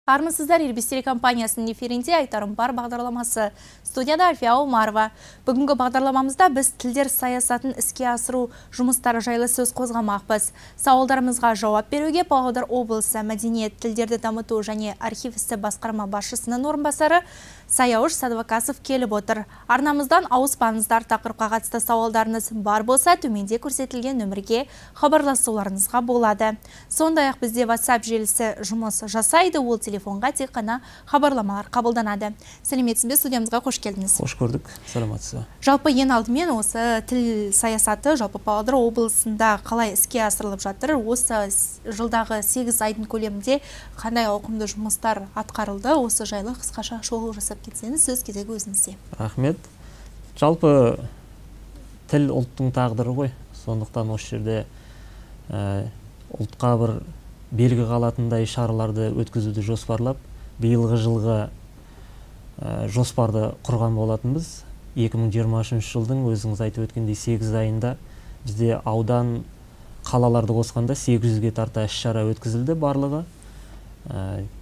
Армысыздар, Ирбис телекомпаниясының эфирінде айтарым бар бағдарламасы. Студияда Альфия Омарова. Бүгінгі бағдарламамызда біз тілдер саясатын іске асыру жұмыстары жайлы сөз қозғамақпыз. Сауалдарымызға жауап беруге Павлодар облысы мәдениет, тілдерді дамыту және архив ісі басқарма басшысының орынбасары Саяуш Садвакасов келіп отыр. Арнамыздан ауыспаңыздар, тақырыпқа қатысты сауалдарыңыз бар болса, төменде көрсетілген нөмірге хабарласуларыңызға болады. Сондай-ақ бізде WhatsApp желісі жұмыс жасайды, ол телефонға тек қана хабарламалар қабылданады. Сәлеметсіз бе, студиямызға қош келдіңіз. Қош көрдік, саламатсыз. Жалпы ең алдымен осы тіл саясаты жалпы Павлодар облысында қалай іске асырылып жатыр? Осы жылдағы 8 айдың көлемінде қандай ауқымды жұмыстар атқарылды? Осы жайлы қысқаша шолу жасап кетсеңіз, сөз кезегі өзіңізде. Рахмет. Жалпы тіл ұлттың тағдыры ғой. Сондықтан осы жерде ұлтқа бір белгі қалатындай шараларды өткізуді жоспарлап, биылғы жылғы жоспарды құрған болатынбыз. 2023 жылдың өзіңіз айтып өткендей 8 айында бізде аудан қалаларды қосқанда 800-ге тарта іс-шара өткізілді барлығы.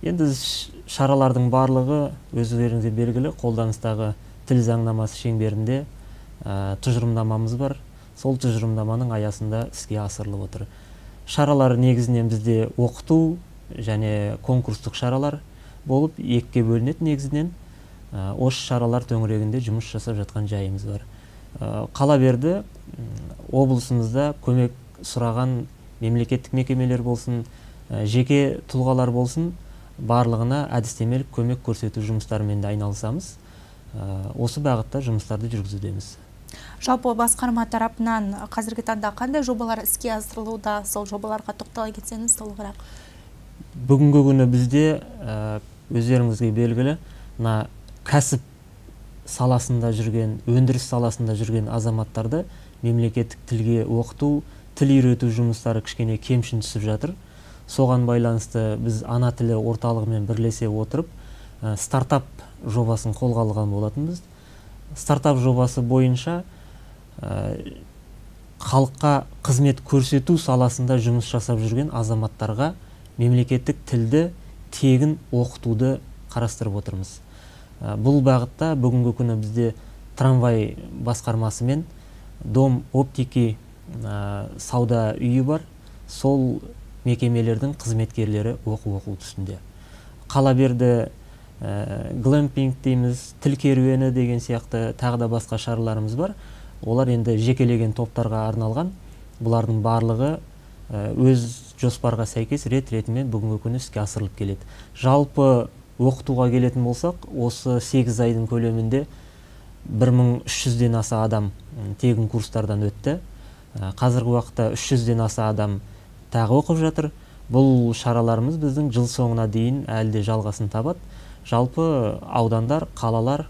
Енді шаралардың барлығы өздеріңізге белгілі қолданыстағы тіл заңнамасы шеңберінде тұжырымдамамыз бар. Сол тұжырымдаманың аясында іске асырылып отыр. Шаралар негізінен бізде оқыту және конкурстық шаралар болып екіге бөлінеді негізінен. Осы шаралар төңірегінде жұмыс жасап жатқан жайымыз бар. Қала берді облысымызда көмек сұраған мемлекеттік мекемелер болсын, жеке тұлғалар болсын, барлығына әдістемелік көмек көрсету жұмыстарымен де айналысамыз. Осы бағытта жұмыстарды жүргізудеміз. Жалпы басқарма тарапынан қазіргі таңда қандай жобалар іске асырылуда, сол жобаларға тоқтала кетсеңіз толығырақ? Бүгінгі күні бізде өздеріңізге белгілі, кәсіп саласында жүрген, өндіріс саласында жүрген азаматтарды мемлекеттік тілге оқыту, тіл үйрету жұмыстары кішкене кемшін түсіп жатыр. Соған байланысты біз ана тілі орталығымен бірлесе отырып, стартап жобасын қолға алған болатынбыз. Стартап жобасы бойынша халыққа қызмет көрсету саласында жұмыс жасап жүрген азаматтарға мемлекеттік тілді тегін оқытуды қарастырып отырмыз. Бұл бағытта бүгінгі күні бізде трамвай басқармасымен Дом оптики сауда үйі бар. Сол мекемелердің қызметкерлері оқу үстінде. Қала берді глэмпинг дейміз, тіл керуені деген сияқты тағы да басқа шараларымыз бар. Олар енді жекелеген топтарға арналған. Бұлардың барлығы өз жоспарға сәйкес рет-ретімен бүгінгі күні іске асырылып келеді. Жалпы оқытуға келетін болсақ, осы 8 айдың көлемінде 1300-ден аса адам тегін курстардан өтті. Қазіргі уақытта 300-ден аса адам тағы оқып жатыр. Бұл шараларымыз біздің жыл соңына дейін әлде жалғасын табады. Жалпы аудандар, қалалар,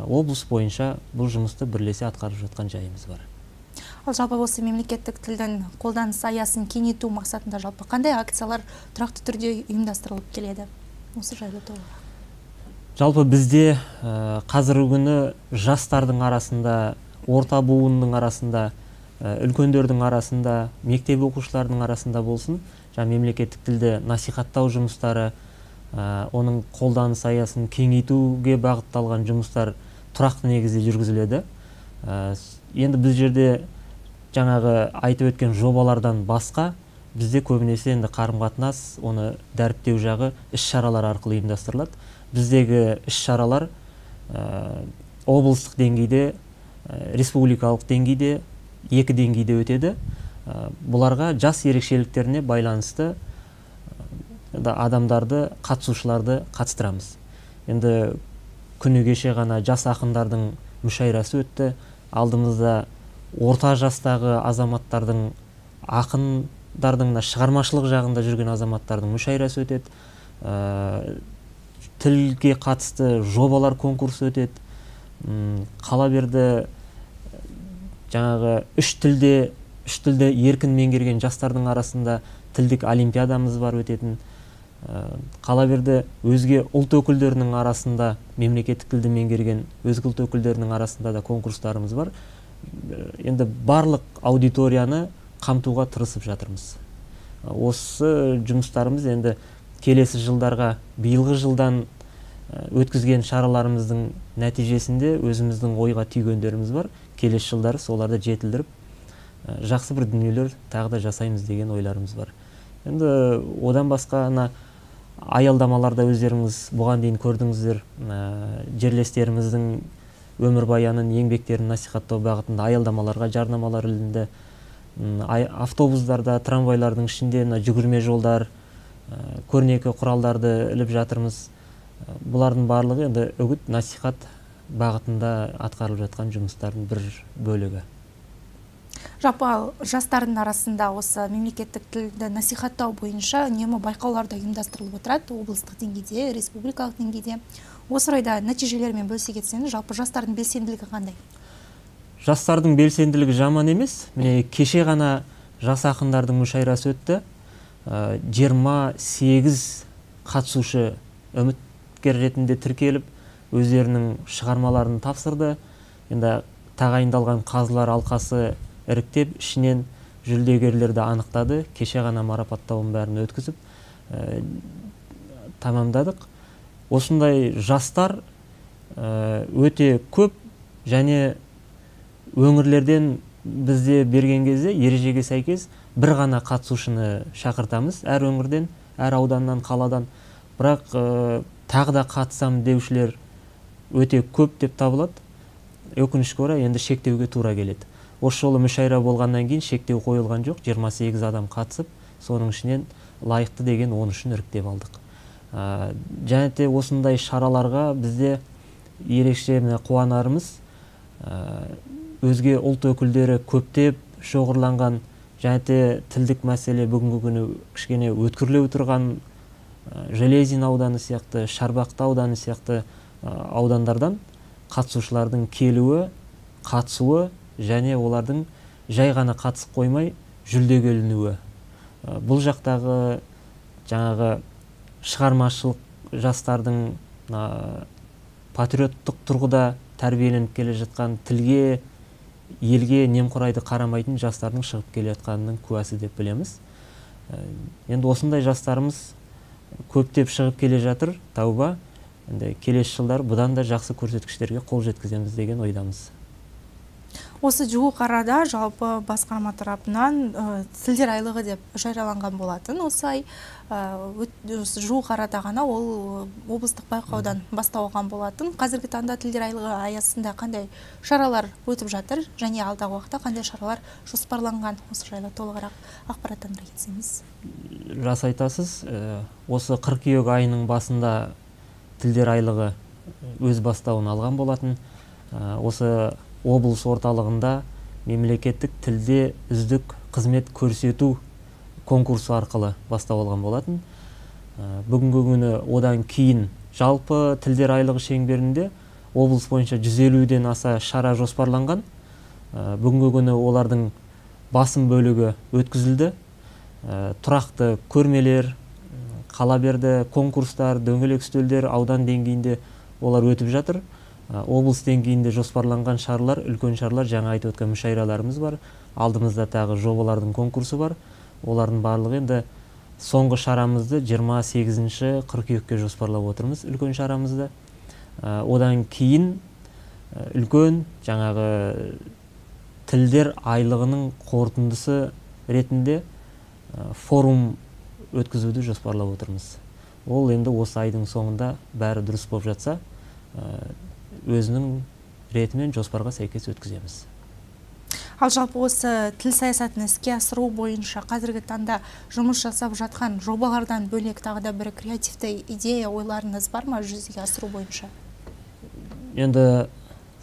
облыс бойынша бұл жұмысты бірлесе атқарып жатқан жайымыз бар. Ал жалпы осы мемлекеттік тілдің қолданыс аясын кеңейту мақсатында жалпы қандай акциялар тұрақты түрде ұйымдастырылып келеді? Осы жайлы толығырақ. Жалпы бізде қазіргі күні жастардың арасында, орта буынның арасында, үлкендердің арасында, мектеп оқушыларының арасында болсын, мемлекеттік тілді насихаттау жұмыстары, оның қолданыс аясын кеңейтуге бағытталған жұмыстар тұрақты негізде жүргізіледі. Енді біз жерде жаңағы айтып өткен жобалардан басқа, бізде көбінесе енді қарым-қатынас, оны дәріптеу жағы іс-шаралар арқылы ұйымдастырылады. Біздегі іс-шаралар облыстық деңгейде, республикалық деңгейде, 2 деңгейде өтеді. Бұларға жас ерекшеліктеріне байланысты адамдарды, қатысушыларды қатыстырамыз. Енді күні кеше ғана жас ақындардың мүшәйрасы өтті. Алдымызда орта жастағы азаматтардың, ақындардың шығармашылық жағында жүрген азаматтардың мүшәйрасы өтеді. Тілге қатысты жобалар конкурсы өтеді. Қала берді жаңағы үш тілде еркін меңгерген жастардың арасында тілдік олимпиадамыз бар өтетін. Қала берді өзге ұлт өкілдерінің арасында, мемлекеттік тілді меңгерген өзге ұлт өкілдерінің арасында да конкурстарымыз бар. Енді барлық аудиторияны қамтуға тырысып жатырмыз. Осы жұмыстарымыз енді келесі жылдарға биылғы жылдан өткізген шараларымыздың нәтижесінде өзіміздің ойға түйгендеріміз бар. Келесі жылдары соларды жетілдіріп, жақсы бір дүниелер тағы да жасаймыз деген ойларымыз бар. Енді одан басқа аялдамаларда өздеріңіз бұған дейін көрдіңіздер, жерлестеріміздің өмірбаянын, еңбектерін насихаттау бағытында аялдамаларға жарнамалар ілінді. Автобустарда, трамвайлардың ішінде жүгірме жолдар, көрнекі құралдарды іліп жатырмыз. Бұлардың барлығы енді үгіт насихат бағытында атқарылып жатқан жұмыстардың бір бөлігі. Жалпы жастардың арасында осы мемлекеттік тілді насихаттау бойынша үнемі байқауларда ұйымдастырылып отырады, облыстық деңгейде, республикалық деңгейде. Осы орайда нәтижелермен бөлісе кетсеңіз, жалпы жастардың белсенділігі қандай? Жастардың белсенділігі жаман емес. Міне кеше ғана жас ақындардың мүшәйрасы өтті. 28 қатысушы үміткер ретінде тіркеліп, өздерінің шығармаларын тапсырды. Енді тағайындалған қазылар алқасы іріктеп, ішінен жүлдегерлерді анықтады. Кеше ғана марапаттауын бәрін өткізіп тамамдадық. Осындай жастар өте көп, және өңірлерден бізде берген кезде ережеге сәйкес бір ғана қатысушыны шақыртамыз, әр өңірден, әр ауданнан, қаладан. Бірақ тағы да қатысам деушілер өте көп деп табылады. Өкінішке орай енді шектеуге тура келеді. Осы жолы мүшәйра болғаннан кейін шектеу қойылған жоқ, 28 адам қатысып, соның ішінен лайықты деген 13-ін іріктеп алдық. Және де осындай шараларға бізде ерекше қуанарымыз, өзге ұлт өкілдері көптеп шоғырланған, және де тілдік мәселе бүгінгі күні кішкене өткірлеу тұрған Железин ауданы сияқты, Шарбақты ауданы сияқты аудандардан қатысушылардың келуі, қатысуы, және олардың жай ғана қатысып қоймай жүлдеге ілінуі. Бұл жақтағы жаңағы шығармашылық жастардың патриоттық тұрғыда тәрбиеленіп келе жатқан, тілге, елге немқұрайды қарамайтын жастардың шығып келе жатқанының куәсі деп білеміз. Енді осындай жастарымыз көптеп шығып келе жатыр, тәуба. Енді келесі жылдар бұдан да жақсы көрсеткіштерге қол жеткіземіз деген ойдамыз. Осы жуық арада жалпы басқарма тарапынан тілдер айлығы деп жарияланған болатын. Осы жуық арада ғана ол облыстық байқаудан басталған болатын. Қазіргі таңда тілдер айлығы аясында қандай шаралар өтіп жатыр, және алдағы уақытта қандай шаралар жоспарланған? Осы жайлы толығырақ ақпараттандыра кетсеңіз. Рас айтасыз. Осы қыркүйек айының басында тілдер айлығы өз бастауын алған болатын. Осы облыс орталығында мемлекеттік тілде үздік қызмет көрсету конкурсы арқылы бастау алған болатын. Бүгінгі күні одан кейін жалпы тілдер айлығы шеңберінде облыс бойынша 150-ден аса шара жоспарланған. Бүгінгі күні олардың басым бөлігі өткізілді. Тұрақты көрмелер, қала берді, конкурстар, дөңгелек үстелдер аудан деңгейінде олар өтіп жатыр. Облыс деңгейінде жоспарланған шаралар, үлкен шаралар, жаңа айтып өткен мүшәйраларымыз бар. Алдымызда тағы жобалардың конкурсы бар. Олардың барлығы енді соңғы шарамызды 28-ші қыркүйекке жоспарлап отырмыз, үлкен шарамызды. Одан кейін үлкен жаңағы тілдер айлығының қорытындысы ретінде форум өткізуді жоспарлап отырмыз. Ол енді осы айдың соңында бәрі дұрыс болып жатса, өзінің ретімен жоспарға сәйкес өткіземіз. Ал жалпы осы тіл саясатын іске асыру бойынша қазіргі таңда жұмыс жасап жатқан жобалардан бөлек тағы да бір креативті идея, ойларыңыз бар ма жүзеге асыру бойынша? Енді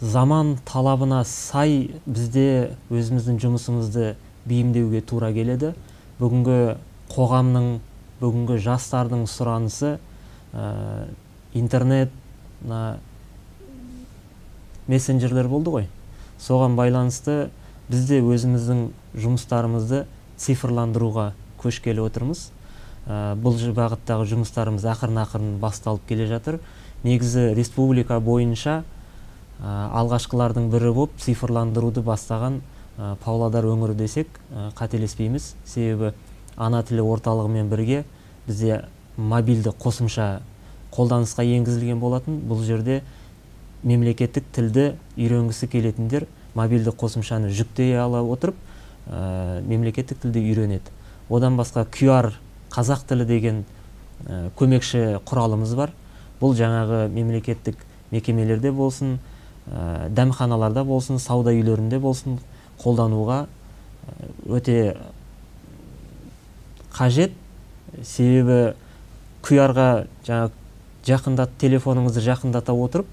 заман талабына сай бізде өзіміздің жұмысымызды бейімдеуге тура келеді. Бүгінгі қоғамның, бүгінгі жастардың сұранысы интернет, мессенджерлер болды ғой. Соған байланысты бізде өзіміздің жұмыстарымызды цифрландыруға көшкелі отырмыз. Бұл бағыттағы жұмыстарымыз ақырын-ақырын басталып келе жатыр. Негізі республика бойынша алғашқылардың бірі болып цифрландыруды бастаған Павлодар өңірі десек қателеспейміз. Себебі ана тілі орталығымен бірге бізде мобильді қосымша қолданысқа енгізілген болатын. Бұл жерде мемлекеттік тілді үйренгісі келетіндер мобильді қосымшаны жүктей ала отырып, мемлекеттік тілді үйренеді. Одан басқа QR қазақ тілі деген көмекші құралымыз бар. Бұл жаңағы мемлекеттік мекемелерде болсын, дәмханаларда болсын, сауда үйлерінде болсын қолдануға өте қажет. Себебі QR-ға телефоныңызды жақындата отырып,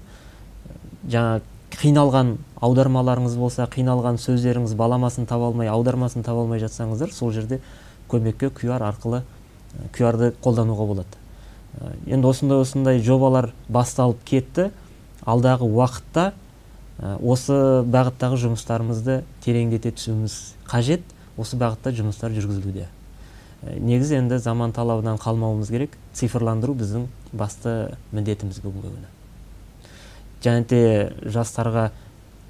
қиналған аудармаларыңыз болса, қиналған сөздеріңіз баламасын таба алмай, аудармасын таба алмай жатсаңыздар, сол жерде көмекке QR арқылы QR-ды қолдануға болады. Енді осындай жобалар басталып кетті. Алдағы уақытта осы бағыттағы жұмыстарымызды тереңдете түсуіміз қажет. Осы бағытта жұмыстар жүргізілуде. Негізі енді заман талабынан қалмауымыз керек. Цифрландыру біздің басты міндетіміз бүгінгі күні. Және де жастарға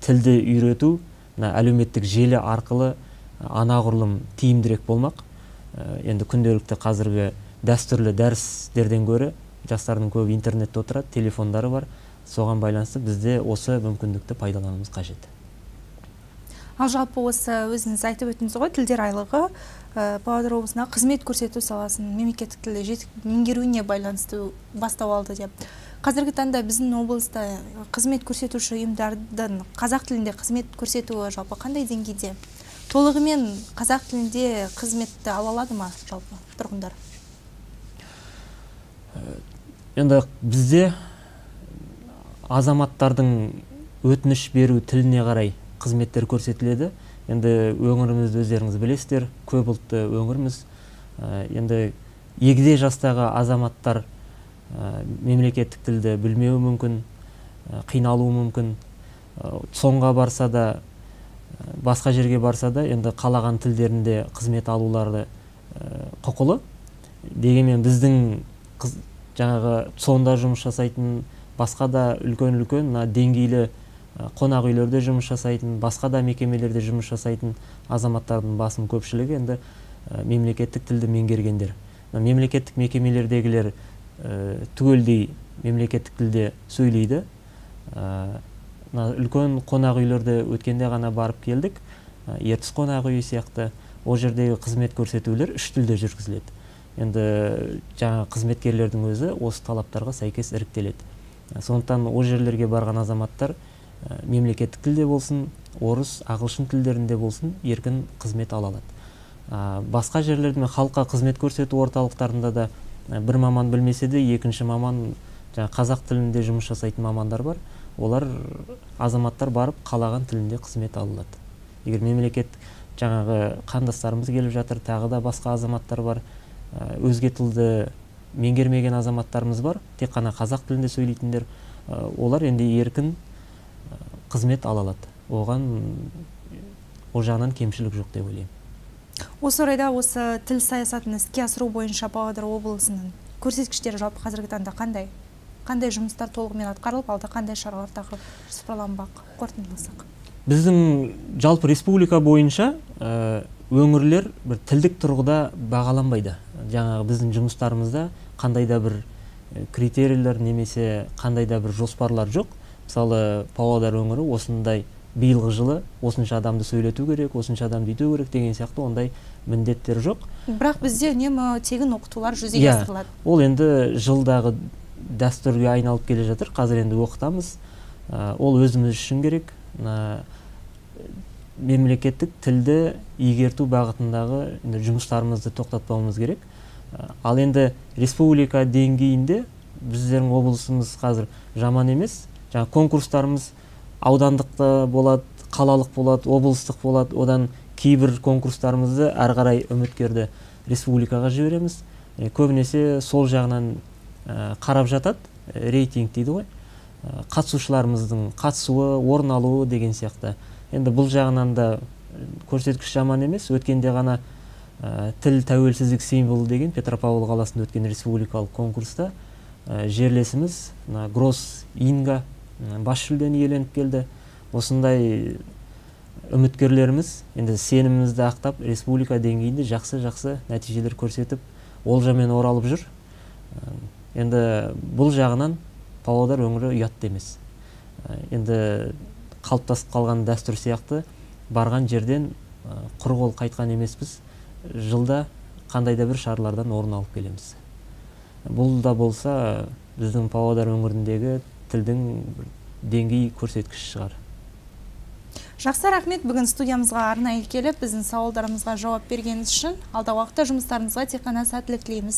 тілді үйрету әлеуметтік желі арқылы анағұрлым тиімдірек болмақ. Енді күнделікті қазіргі дәстүрлі дәрістерден гөрі жастардың көбі интернетте отырады, телефондары бар. Соған байланысты бізде осы мүмкіндікті пайдалануымыз қажет. Ал жалпы осы өзіңіз айтып өттіңіз ғой, тілдер айлығы Павлодар облысына қызмет көрсету саласын мемлекеттік тілді жетік меңгеруіне байланысты бастау алды деп. Қазіргі таңда біздің облыста қызмет көрсетуші ұйымдардың қазақ тілінде қызмет көрсетуі жалпы қандай деңгейде? Толығымен қазақ тілінде қызметті ала алады ма жалпы тұрғындар? Енді бізде азаматтардың өтініш беру тіліне қарай қызметтер көрсетіледі. Енді өңірімізді өздеріңіз білесіздер, көп ұлтты өңіріміз. Енді егде жастағы азаматтар мемлекеттік тілді білмеуі мүмкін, қиналуы мүмкін. Соңға барса да, басқа жерге барса да, енді қалаған тілдерінде қызмет алулары құқылы. Дегенмен біздің жаңағы сонда жұмыс жасайтын, басқа да үлкен деңгейлі қонақ үйлерде жұмыс жасайтын, басқа да мекемелерде жұмыс жасайтын азаматтардың басым көпшілігі енді мемлекеттік тілді меңгергендер. Мемлекеттік мекемелердегілер түгелдей мемлекеттік тілде сөйлейді. Үлкен қонақ үйлерде өткенде ғана барып келдік. Ертіс қонақ үйі сияқты ол жердегі қызмет көрсетулер 3 тілде жүргізіледі. Енді жаңа қызметкерлердің өзі осы талаптарға сәйкес іріктеледі. Сондықтан ол жерлерге барған азаматтар мемлекеттік тілде болсын, орыс, ағылшын тілдерінде болсын, еркін қызмет ала алады. Басқа жерлерде халыққа қызмет көрсету орталықтарында да бір маман білмесе де, екінші маман қазақ тілінде жұмыс жасайтын мамандар бар. Олар азаматтар барып қалаған тілінде қызмет алады. Егер мемлекет жаңағы қандастарымыз келіп жатыр, тағы да басқа азаматтар бар, өзге тілді меңгермеген азаматтарымыз бар, тек қана қазақ тілінде сөйлейтіндер, олар енді еркін қызмет ала алады. Оған ол жағынан кемшілік жоқ деп ойлаймын. Осы орайда осы тіл саясатын іске асыру бойынша Павлодар облысының көрсеткіштері жалпы қазіргі таңда қандай? Қандай жұмыстар толығымен атқарылып алды, қандай шаралар тағы жоспарланбақ, қорытындыласақ? Біздің жалпы республика бойынша өңірлер бір тілдік тұрғыда бағаланбайды. Жаңағы біздің жұмыстарымызда қандай да бір критерийлер немесе қандай да бір жоспарлар жоқ. Мысалы, Павлодар өңірі осындай биылғы жылы осынша адамды сөйлету керек, осынша адамды үйту керек деген сияқты ондай міндеттер жоқ. Бірақ бізде үнемі тегін оқытулар жүзеге асырылады. Ол енді жылдағы дәстүрге айналып келе жатыр. Қазір енді оқытамыз. Ол өзіміз үшін керек. Мемлекеттік тілді игерту бағытындағы жұмыстарымызды тоқтатпауымыз керек. Ал енді республика деңгейінде біздердің облысымыз қазір жаман емес. Жаңа конкурстарымыз аудандық болады, қалалық болады, облыстық болады. Одан кейбір конкурстарымызды әрі қарай үміткерді республикаға жібереміз. Көбінесе сол жағынан қарап жатады, рейтинг дейді ғой. Қатысушыларымыздың қатысуы, орын алуы деген сияқты. Енді бұл жағынан да көрсеткіш жаман емес. Өткенде ғана тіл тәуелсіздік символы деген Петропавл қаласында өткен республикалық конкурста жерлесіміз Гросс Инга бас жүлдені иеленіп келді. Осындай үміткерлеріміз енді сенімімізді ақтап республика деңгейінде жақсы нәтижелер көрсетіп, олжамен оралып жүр. Енді бұл жағынан Павлодар өңірі ұятты емес. Енді қалыптасып қалған дәстүр сияқты барған жерден құр қол қайтқан емеспіз. Жылда қандай да бір шаралардан орын алып келеміз. Бұл да болса біздің Павлодар өңіріндегі тілдің деңгей көрсеткіші шығар. Жақсы, рахмет, бүгін студиямызға арнайы келіп, біздің сауалдарымызға жауап бергеніңіз үшін. Алдағы уақытта жұмыстарыңызға тек қана сәттілік тілейміз.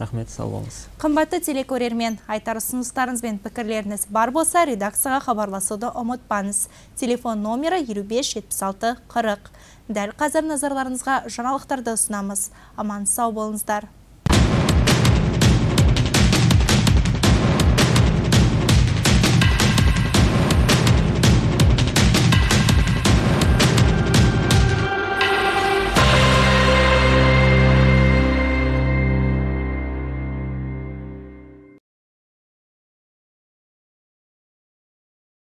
Рахмет, сау болыңыз. Қымбатты телекөрермен, айтар ұсыныстарыңыз бен пікірлеріңіз бар болса, редакцияға хабарласуды ұмытпаңыз. Телефон номері 25 76 40. Дәл қазір назарларыңызға жаңалықтарды ұсынамыз. Аман сау болыңыздар.